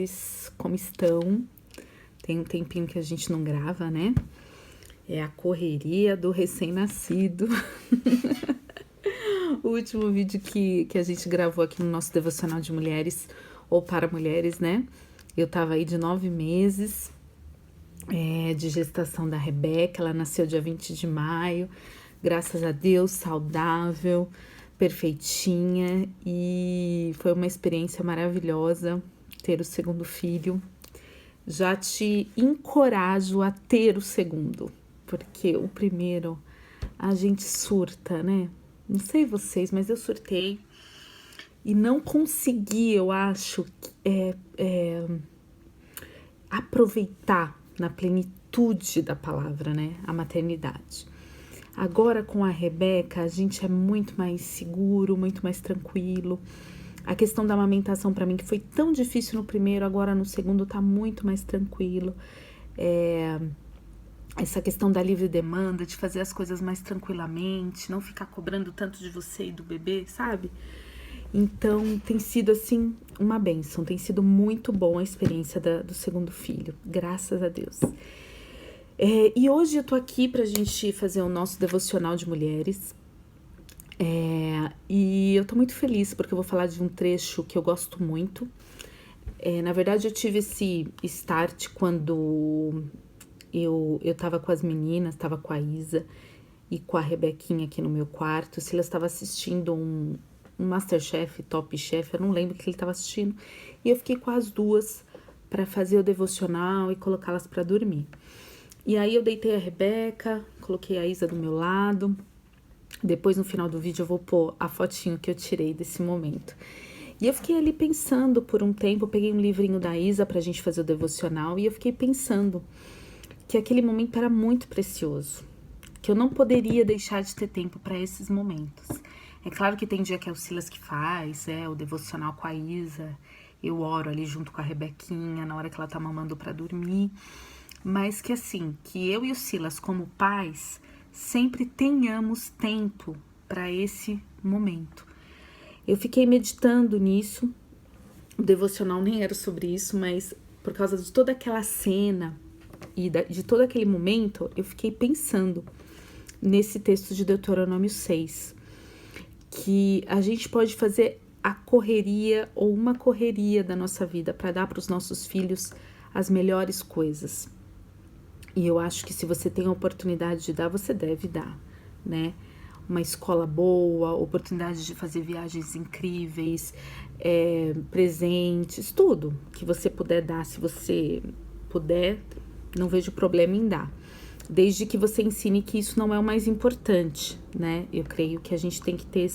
mulheres, como estão? Tem um tempinho que a gente não grava, né? É a correria do recém-nascido. O último vídeo que a gente gravou aqui no nosso devocional de mulheres, ou para mulheres, né? Eu tava aí de 9 meses de gestação da Rebeca. Ela nasceu dia 20 de maio. Graças a Deus, saudável, perfeitinha. E foi uma experiência maravilhosa ter o segundo filho. Já te encorajo a ter o segundo, porque o primeiro a gente surta, né? Não sei vocês, mas eu surtei e não consegui, eu acho, aproveitar na plenitude da palavra, né? A maternidade. Agora com a Rebeca, a gente é muito mais seguro, muito mais tranquilo. A questão da amamentação para mim, que foi tão difícil no primeiro, agora no segundo tá muito mais tranquilo. Essa questão da livre demanda, de fazer as coisas mais tranquilamente, não ficar cobrando tanto de você e do bebê, sabe? Então tem sido assim uma bênção, tem sido muito bom a experiência do segundo filho, graças a Deus. E hoje eu tô aqui pra gente fazer o nosso devocional de mulheres. E eu tô muito feliz porque eu vou falar de um trecho que eu gosto muito. Na verdade, eu tive esse start quando eu tava com as meninas, tava com a Isa e com a Rebequinha aqui no meu quarto. O Silas estava assistindo um Masterchef, Top Chef, eu não lembro o que ele tava assistindo. E eu fiquei com as duas para fazer o devocional e colocá-las para dormir. E aí eu deitei a Rebeca, coloquei a Isa do meu lado. Depois, no final do vídeo, eu vou pôr a fotinho que eu tirei desse momento. E eu fiquei ali pensando por um tempo, eu peguei um livrinho da Isa pra gente fazer o devocional, e eu fiquei pensando que aquele momento era muito precioso, que eu não poderia deixar de ter tempo para esses momentos. É claro que tem dia que é o Silas que faz, o devocional com a Isa, eu oro ali junto com a Rebequinha, na hora que ela tá mamando pra dormir, mas que assim, que eu e o Silas como pais sempre tenhamos tempo para esse momento. Eu fiquei meditando nisso, o devocional nem era sobre isso, mas por causa de toda aquela cena e de todo aquele momento, eu fiquei pensando nesse texto de Deuteronômio 6, que a gente pode fazer a correria ou uma correria da nossa vida para dar para os nossos filhos as melhores coisas. E eu acho que se você tem a oportunidade de dar, você deve dar, né? Uma escola boa, oportunidade de fazer viagens incríveis, presentes, tudo que você puder dar, se você puder, não vejo problema em dar. Desde que você ensine que isso não é o mais importante, né? Eu creio que a gente tem que ter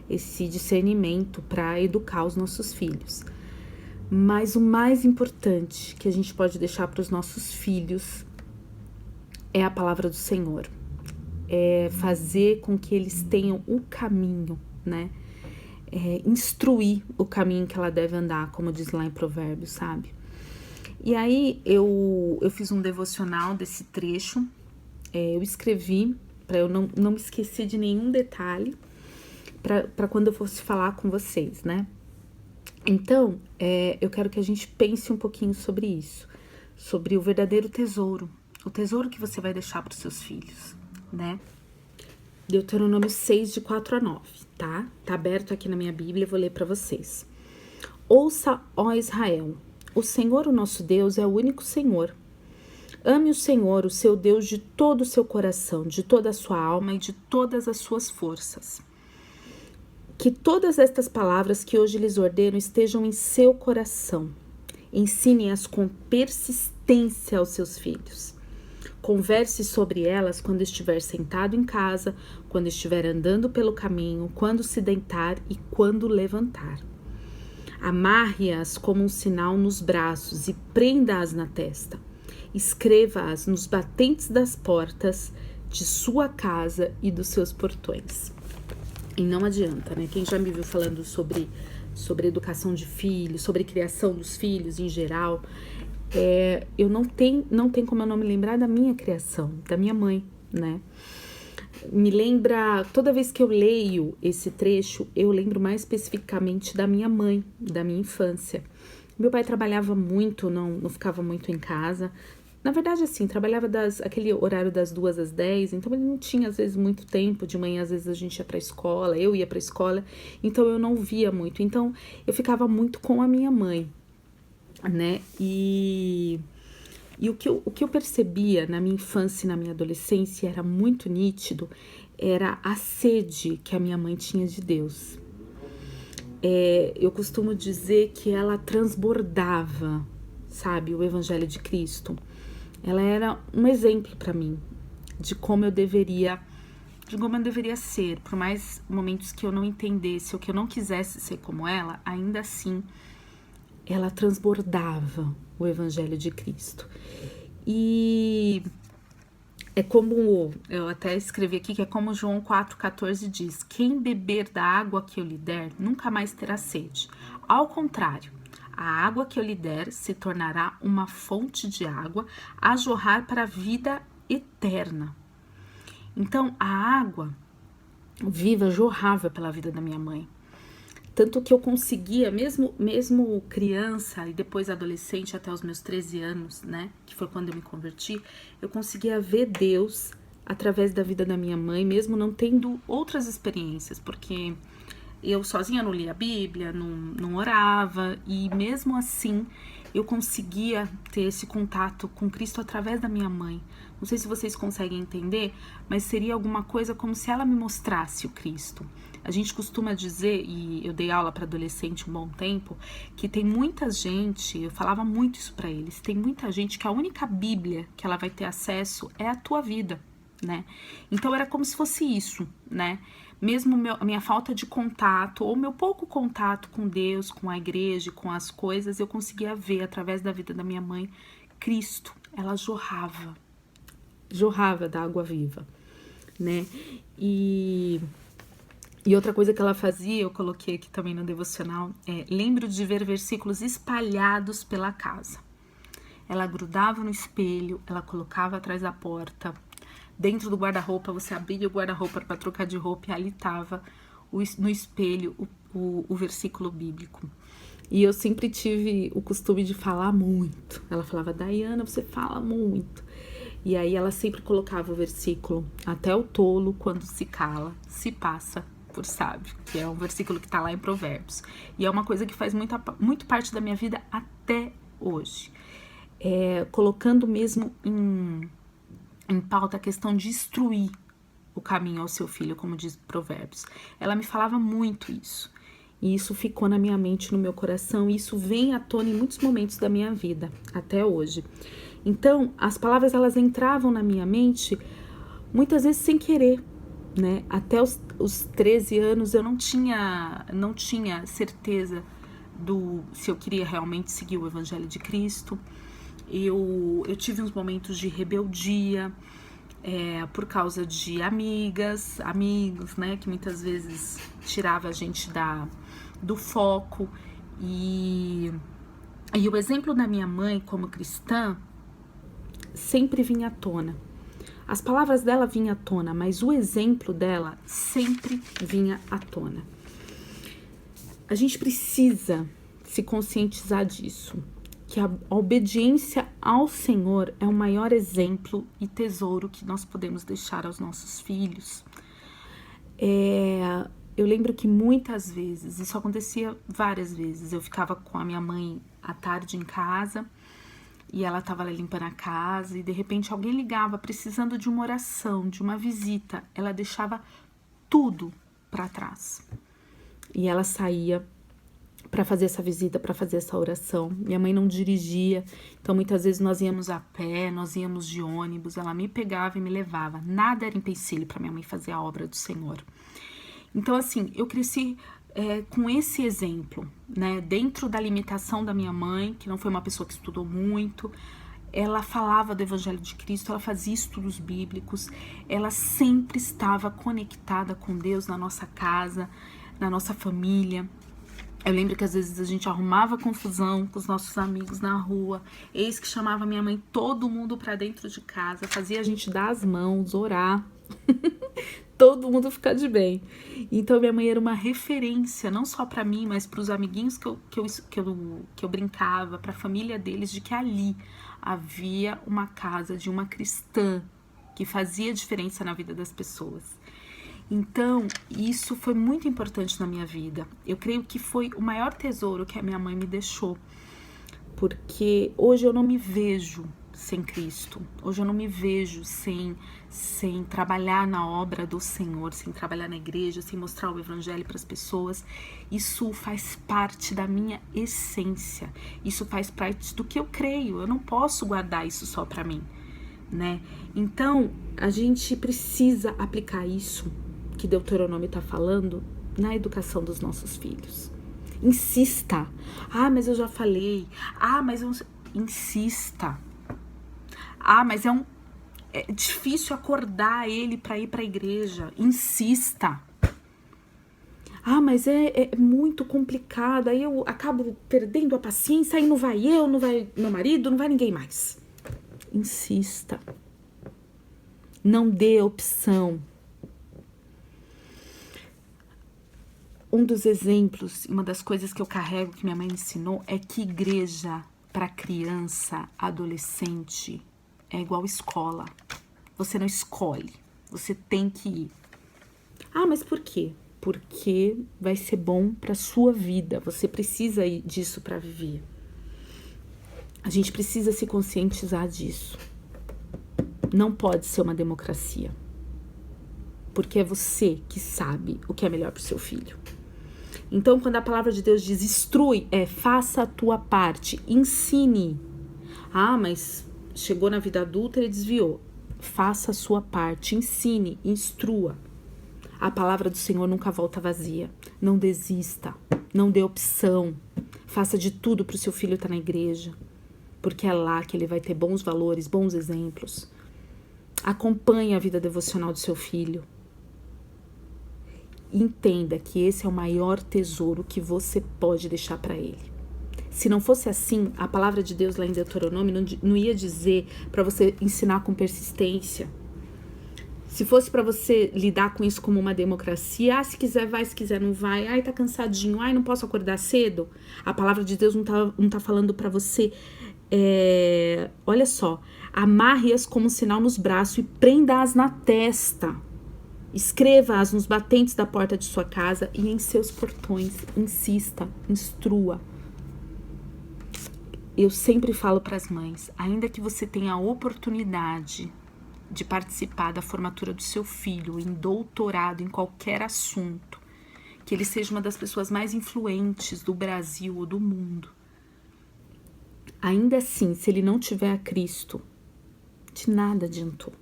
esse discernimento para educar os nossos filhos. Mas o mais importante que a gente pode deixar para os nossos filhos é a palavra do Senhor, é fazer com que eles tenham o caminho, né? Instruir o caminho que ela deve andar, como diz lá em Provérbios, sabe? E aí eu fiz um devocional desse trecho, eu escrevi para eu não me esquecer de nenhum detalhe, para quando eu fosse falar com vocês, né? Então, eu quero que a gente pense um pouquinho sobre isso, sobre o verdadeiro tesouro, o tesouro que você vai deixar para os seus filhos, né? Deuteronômio 6, de 4 a 9, tá? Tá aberto aqui na minha Bíblia, eu vou ler para vocês. Ouça, ó Israel, o Senhor, o nosso Deus, é o único Senhor. Ame o Senhor, o seu Deus, de todo o seu coração, de toda a sua alma e de todas as suas forças. Que todas estas palavras que hoje lhes ordeno estejam em seu coração. Ensine-as com persistência aos seus filhos. Converse sobre elas quando estiver sentado em casa, quando estiver andando pelo caminho, quando se deitar e quando levantar. Amarre-as como um sinal nos braços e prenda-as na testa. Escreva-as nos batentes das portas de sua casa e dos seus portões. E não adianta, né? Quem já me viu falando sobre educação de filhos, sobre criação dos filhos em geral, eu não tem como eu não me lembrar da minha criação, da minha mãe, né? Me lembra, toda vez que eu leio esse trecho, eu lembro mais especificamente da minha mãe, da minha infância. Meu pai trabalhava muito, não ficava muito em casa. Na verdade, assim, trabalhava aquele horário das 2 às 10, então ele não tinha, às vezes, muito tempo. De manhã, às vezes, a gente ia pra escola, eu ia pra escola, então eu não via muito. Então, eu ficava muito com a minha mãe, né? E o que eu percebia na minha infância e na minha adolescência era muito nítido, era a sede que a minha mãe tinha de Deus. Eu costumo dizer que ela transbordava, sabe, o Evangelho de Cristo. Ela era um exemplo para mim de como eu deveria ser, por mais momentos que eu não entendesse ou que eu não quisesse ser como ela, ainda assim ela transbordava o Evangelho de Cristo. E é como, eu até escrevi aqui, que é como João 4,14 diz: quem beber da água que eu lhe der, nunca mais terá sede. Ao contrário, a água que eu lhe der se tornará uma fonte de água a jorrar para a vida eterna. Então, a água viva jorrava pela vida da minha mãe. Tanto que eu conseguia, mesmo criança e depois adolescente, até os meus 13 anos, né, que foi quando eu me converti, eu conseguia ver Deus através da vida da minha mãe, mesmo não tendo outras experiências, porque eu sozinha não lia a Bíblia, não orava, e mesmo assim eu conseguia ter esse contato com Cristo através da minha mãe. Não sei se vocês conseguem entender, mas seria alguma coisa como se ela me mostrasse o Cristo. A gente costuma dizer, e eu dei aula para adolescente um bom tempo, que tem muita gente, eu falava muito isso para eles, tem muita gente que a única Bíblia que ela vai ter acesso é a tua vida, né? Então era como se fosse isso, né? Mesmo a minha falta de contato, ou meu pouco contato com Deus, com a igreja, com as coisas, eu conseguia ver através da vida da minha mãe, Cristo. Ela jorrava da água viva, né? E outra coisa que ela fazia, eu coloquei aqui também no devocional, lembro de ver versículos espalhados pela casa. Ela grudava no espelho, ela colocava atrás da porta, dentro do guarda-roupa, você abria o guarda-roupa para trocar de roupa e ali estava no espelho o versículo bíblico. E eu sempre tive o costume de falar muito. Ela falava: Daiana, você fala muito. E aí ela sempre colocava o versículo: até o tolo, quando se cala, se passa por sábio, que é um versículo que está lá em Provérbios. E é uma coisa que faz muito parte da minha vida até hoje. Colocando mesmo em pauta a questão de instruir o caminho ao seu filho, como diz Provérbios. Ela me falava muito isso. E isso ficou na minha mente, no meu coração, e isso vem à tona em muitos momentos da minha vida, até hoje. Então, as palavras, elas entravam na minha mente, muitas vezes sem querer, né? Até os 13 anos eu não tinha certeza se eu queria realmente seguir o Evangelho de Cristo. Eu tive uns momentos de rebeldia, por causa de amigos, né, que muitas vezes tirava a gente do foco. E o exemplo da minha mãe como cristã sempre vinha à tona. As palavras dela vinham à tona, mas o exemplo dela sempre vinha à tona. A gente precisa se conscientizar disso, que a obediência ao Senhor é o maior exemplo e tesouro que nós podemos deixar aos nossos filhos. Eu lembro que muitas vezes, isso acontecia várias vezes, eu ficava com a minha mãe à tarde em casa, e ela estava lá limpando a casa, e de repente alguém ligava precisando de uma oração, de uma visita. Ela deixava tudo para trás. E ela saía para fazer essa visita, para fazer essa oração. Minha mãe não dirigia, então muitas vezes nós íamos a pé, nós íamos de ônibus, ela me pegava e me levava. Nada era empecilho para minha mãe fazer a obra do Senhor. Então, assim, eu cresci com esse exemplo, né? Dentro da limitação da minha mãe, que não foi uma pessoa que estudou muito, ela falava do Evangelho de Cristo, ela fazia estudos bíblicos, ela sempre estava conectada com Deus na nossa casa, na nossa família. Eu lembro que às vezes a gente arrumava confusão com os nossos amigos na rua, eis que chamava minha mãe todo mundo para dentro de casa, fazia a gente dar as mãos, orar, Todo mundo ficar de bem. Então minha mãe era uma referência, não só para mim, mas para os amiguinhos que eu brincava, para a família deles, de que ali havia uma casa de uma cristã que fazia diferença na vida das pessoas. Então, isso foi muito importante na minha vida. Eu creio que foi o maior tesouro que a minha mãe me deixou. Porque hoje eu não me vejo sem Cristo. Hoje eu não me vejo sem trabalhar na obra do Senhor, sem trabalhar na igreja, sem mostrar o evangelho para as pessoas. Isso faz parte da minha essência. Isso faz parte do que eu creio. Eu não posso guardar isso só para mim, né? Então, a gente precisa aplicar isso que Deuteronômio está falando na educação dos nossos filhos. Insista. Ah, mas eu já falei. Ah, mas eu... Insista. Ah, mas é difícil acordar ele para ir para a igreja. Insista. Ah, mas é muito complicado. Aí eu acabo perdendo a paciência. Aí não vai eu, não vai meu marido, não vai ninguém mais. Insista. Não dê opção. Um dos exemplos, uma das coisas que eu carrego, que minha mãe ensinou, é que igreja para criança, adolescente, é igual escola. Você não escolhe, você tem que ir. Ah, mas por quê? Porque vai ser bom para sua vida. Você precisa disso para viver. A gente precisa se conscientizar disso. Não pode ser uma democracia. Porque é você que sabe o que é melhor para o seu filho. Então, quando a palavra de Deus diz instrui, faça a tua parte, ensine. Ah, mas chegou na vida adulta e desviou. Faça a sua parte, ensine, instrua. A palavra do Senhor nunca volta vazia. Não desista, não dê opção. Faça de tudo para o seu filho estar na igreja, porque é lá que ele vai ter bons valores, bons exemplos. Acompanhe a vida devocional do seu filho. Entenda que esse é o maior tesouro que você pode deixar para ele. Se não fosse assim, a palavra de Deus lá em Deuteronômio não ia dizer para você ensinar com persistência. Se fosse para você lidar com isso como uma democracia, se quiser vai, se quiser não vai, tá cansadinho, não posso acordar cedo. A palavra de Deus não tá falando para você, olha só, amarre-as como sinal nos braços e prenda-as na testa. Escreva-as nos batentes da porta de sua casa e em seus portões. Insista, instrua. Eu sempre falo para as mães, ainda que você tenha a oportunidade de participar da formatura do seu filho em doutorado, em qualquer assunto, que ele seja uma das pessoas mais influentes do Brasil ou do mundo, ainda assim, se ele não tiver a Cristo, de nada adiantou.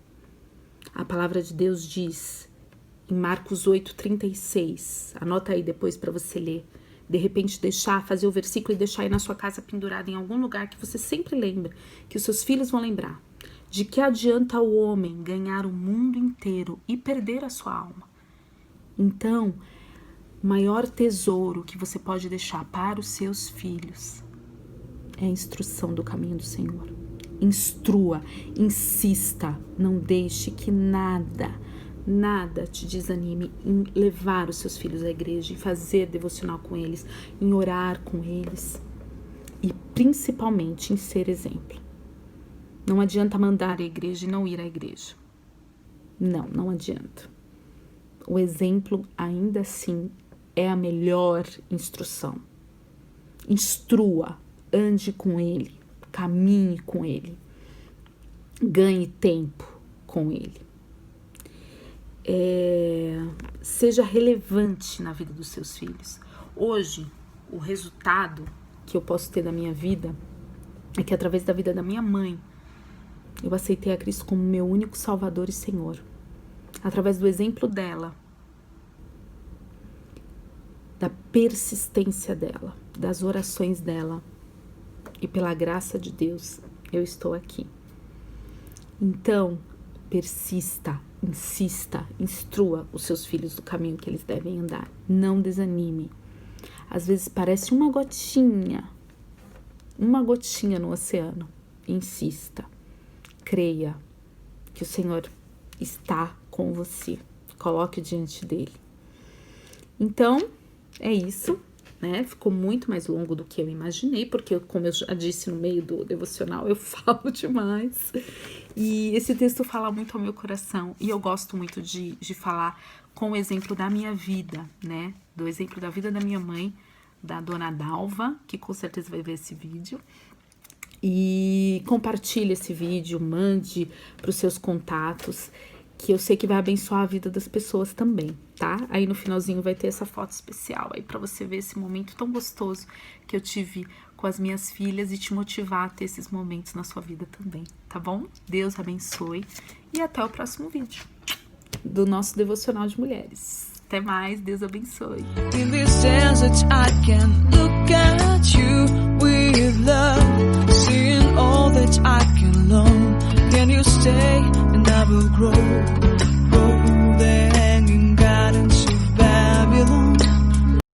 A palavra de Deus diz em Marcos 8:36, anota aí depois para você ler, de repente fazer o versículo e deixar aí na sua casa pendurado em algum lugar que você sempre lembra, que os seus filhos vão lembrar. De que adianta o homem ganhar o mundo inteiro e perder a sua alma? Então, o maior tesouro que você pode deixar para os seus filhos é a instrução do caminho do Senhor. Instrua, insista, não deixe que nada te desanime em levar os seus filhos à igreja, em fazer devocional com eles, em orar com eles e principalmente em ser exemplo. Não adianta mandar à igreja e não ir à igreja. Não adianta. O exemplo, ainda assim, é a melhor instrução. Instrua, ande com ele, caminhe com ele, ganhe tempo com ele. Seja relevante na vida dos seus filhos. Hoje, o resultado que eu posso ter da minha vida é que através da vida da minha mãe, eu aceitei a Cristo como meu único Salvador e Senhor. Através do exemplo dela, da persistência dela, das orações dela e pela graça de Deus, eu estou aqui. Então, persista, insista, instrua os seus filhos do caminho que eles devem andar. Não desanime. Às vezes parece uma gotinha no oceano. Insista. Creia que o Senhor está com você. Coloque diante dele. Então, é isso, né? Ficou muito mais longo do que eu imaginei, porque, como eu já disse no meio do devocional, eu falo demais. E esse texto fala muito ao meu coração. E eu gosto muito de falar com o exemplo da minha vida, né? Do exemplo da vida da minha mãe, da dona Dalva, que com certeza vai ver esse vídeo. E compartilhe esse vídeo, mande para os seus contatos, que eu sei que vai abençoar a vida das pessoas também, tá? Aí no finalzinho vai ter essa foto especial aí para você ver esse momento tão gostoso que eu tive com as minhas filhas e te motivar a ter esses momentos na sua vida também, tá bom? Deus abençoe e até o próximo vídeo do nosso devocional de mulheres. Até mais, Deus abençoe. In this desert I can look at you with love, seeing all that I can learn. Can you stay and I will grow?